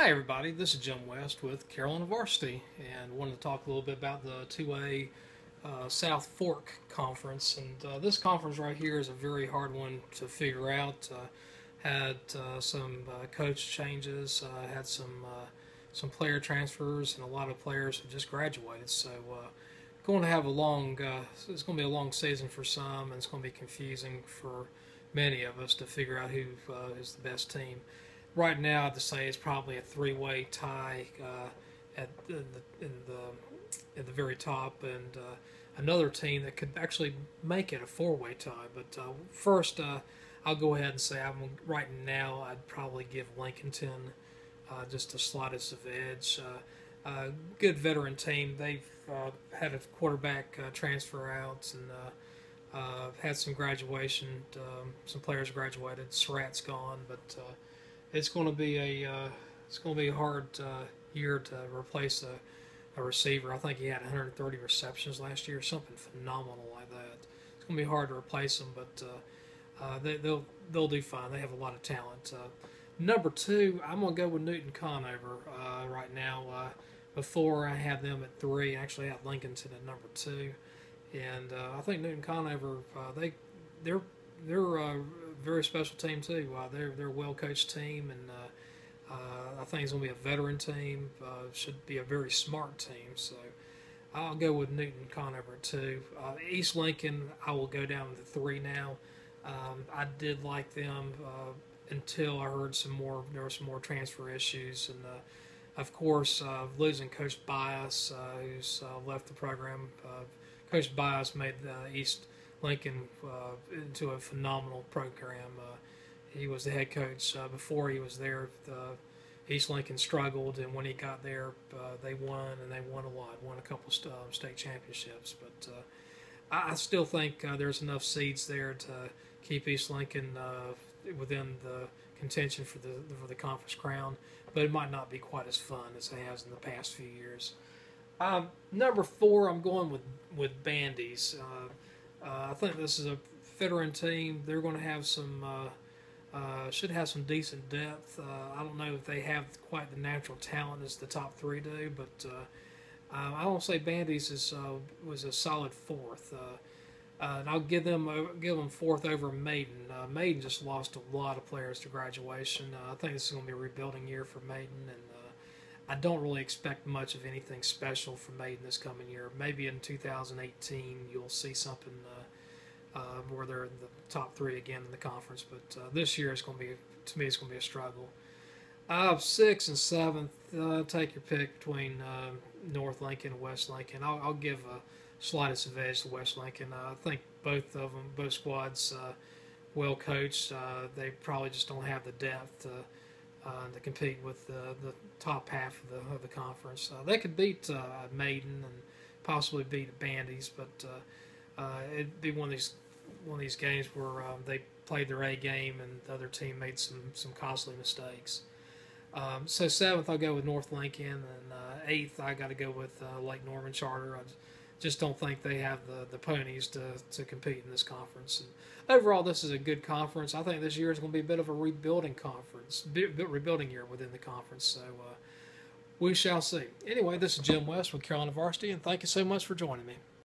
Hi everybody, this is Jim West with Carolina Varsity, and wanted to talk a little bit about the 2A South Fork Conference. And this conference right here is a very hard one to figure out. Had some coach changes, had some player transfers, and a lot of players have just graduated. So going to have a long, it's going to be a long season for some, and it's going to be confusing for many of us to figure out who is the best team. Right now, I'd say it's probably a three-way tie at the very top, and another team that could actually make it a four-way tie. But first, I'll go ahead and say right now I'd probably give Lincolnton just the slightest of edge. Good veteran team. They've had a quarterback transfer out and had some graduation. Some players graduated. Surratt's gone, but it's going to be a hard year to replace a receiver. I think he had 130 receptions last year, something phenomenal like that. It's going to be hard to replace him, but they'll do fine. They have a lot of talent. Number two, I'm going to go with Newton-Conover right now. Before I had them at 3, I actually had Lincolnton at number 2, and I think Newton-Conover they're a very special team too. They're a well-coached team, and I think it's going to be a veteran team. Should be a very smart team. So I'll go with Newton-Conover at 2. East Lincoln, I will go down to 3 now. I did like them until I heard there were some more transfer issues, and of course losing Coach Bias, who's left the program. Coach Bias made East Lincoln into a phenomenal program. He was the head coach before he was there. East Lincoln struggled, and when he got there, they won, and they won a lot. Won a couple state championships, but I still think there's enough seeds there to keep East Lincoln within the contention for the conference crown. But it might not be quite as fun as it has in the past few years. Number 4, I'm going with Bandy's. I think this is a veteran team. They're going to have should have some decent depth. I don't know if they have quite the natural talent as the top 3 do, but I don't say Bandy's was a solid 4th. And I'll give them 4th over Maiden. Maiden just lost a lot of players to graduation. I think this is going to be a rebuilding year for Maiden, and I don't really expect much of anything special from Maiden this coming year. Maybe in 2018 you'll see something where they're in the top 3 again in the conference. But this year it's going to be a struggle. 6th and 7th, take your pick between North Lincoln and West Lincoln. I'll give a slightest of edge to West Lincoln. I think both squads well coached. They probably just don't have the depth to compete with the top half of the conference. They could beat Maiden and possibly beat Bandy's, but it'd be one of these games where they played their A game and the other team made some costly mistakes. So 7th, I'll go with North Lincoln, and 8th, I got to go with Lake Norman Charter. I just don't think they have the ponies to compete in this conference. And overall, this is a good conference. I think this year is going to be a bit of a rebuilding year within the conference. So we shall see. Anyway, this is Jim West with Carolina Varsity, and thank you so much for joining me.